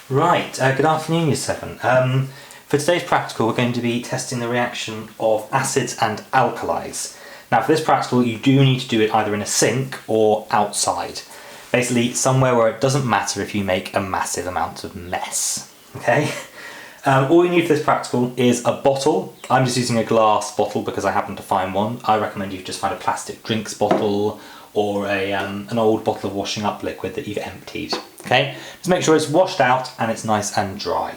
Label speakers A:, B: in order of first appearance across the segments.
A: Right, good afternoon, Year 7. For today's practical, we're going to be testing the reaction of acids and alkalis. Now, for this practical, you do need to do it either in a sink or outside. Basically, somewhere where it doesn't matter if you make a massive amount of mess. Okay? All you need for this practical is a bottle. I'm just using a glass bottle because I happen to find one. I recommend you just find a plastic drinks bottle or an old bottle of washing up liquid that you've emptied. Okay, just make sure it's washed out and it's nice and dry.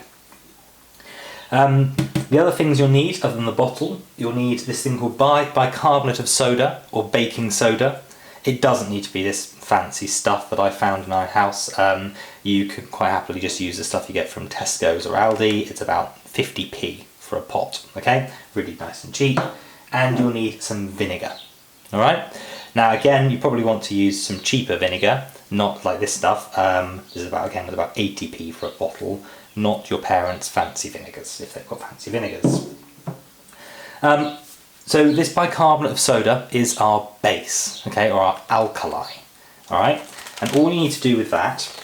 A: The other things you'll need, other than the bottle, you'll need this thing called bicarbonate of soda or baking soda. It doesn't need to be this fancy stuff that I found in our house. You can quite happily just use the stuff you get from Tesco's or Aldi. It's about 50p for a pot, okay? Really nice and cheap. And you'll need some vinegar, all right? Now again, you probably want to use some cheaper vinegar, not like this stuff. This is about 80p for a bottle, not your parents' fancy vinegars, if they've got fancy vinegars. So this bicarbonate of soda is our base, okay, or our alkali, all right? And all you need to do with that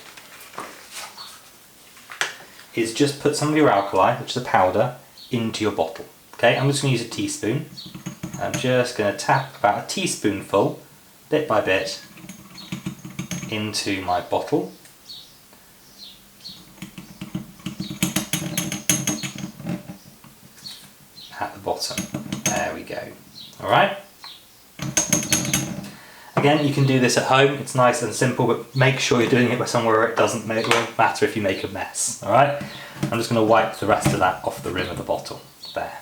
A: is just put some of your alkali, which is a powder, into your bottle, okay? I'm just going to use a teaspoon. I'm just going to tap about a teaspoonful, bit by bit, into my bottle. At the bottom. There we go. Alright? Again, you can do this at home. It's nice and simple, but make sure you're doing it somewhere where it won't matter if you make a mess. Alright? I'm just going to wipe the rest of that off the rim of the bottle. There.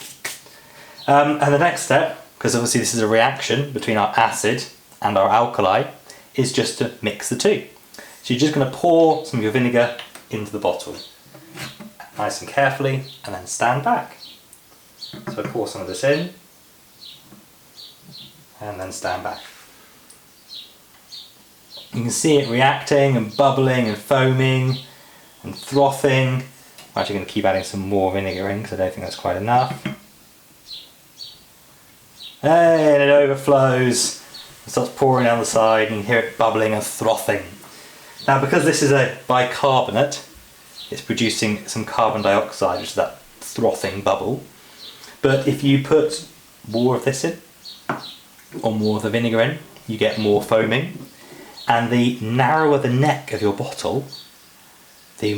A: And the next step, because obviously this is a reaction between our acid and our alkali, is just to mix the two. So you're just going to pour some of your vinegar into the bottle, nice and carefully, and then stand back. So I pour some of this in, and then stand back. You can see it reacting and bubbling and foaming and frothing. I'm actually going to keep adding some more vinegar in because I don't think that's quite enough. And it overflows, it starts pouring down the side, and you hear it bubbling and frothing. Now, because this is a bicarbonate, it's producing some carbon dioxide, which is that frothing bubble. But if you put more of this in, or more of the vinegar in, you get more foaming. And the narrower the neck of your bottle, the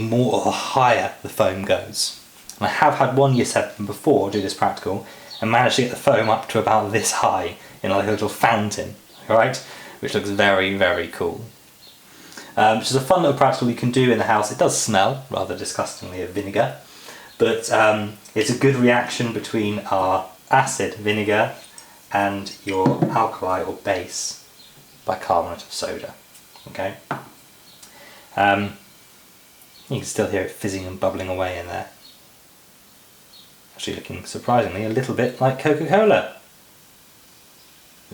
A: higher the foam goes. And I have had one Year 7 before do this practical, and managed to get the foam up to about this high in like a little fountain, alright? Which looks very, very cool. Which is a fun little practical you can do in the house. It does smell rather disgustingly of vinegar, but it's a good reaction between our acid, vinegar, and your alkali or base, bicarbonate of soda, okay? You can still hear it fizzing and bubbling away in there. Actually looking surprisingly a little bit like Coca-Cola.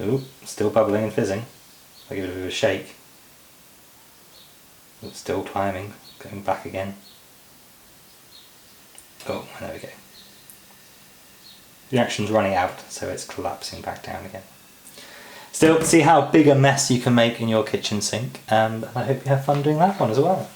A: Ooh, still bubbling and fizzing. I'll give it a bit of a shake. Ooh, still climbing, going back again. Oh, there we go. The reaction's running out, so it's collapsing back down again. Still, see how big a mess you can make in your kitchen sink, and I hope you have fun doing that one as well.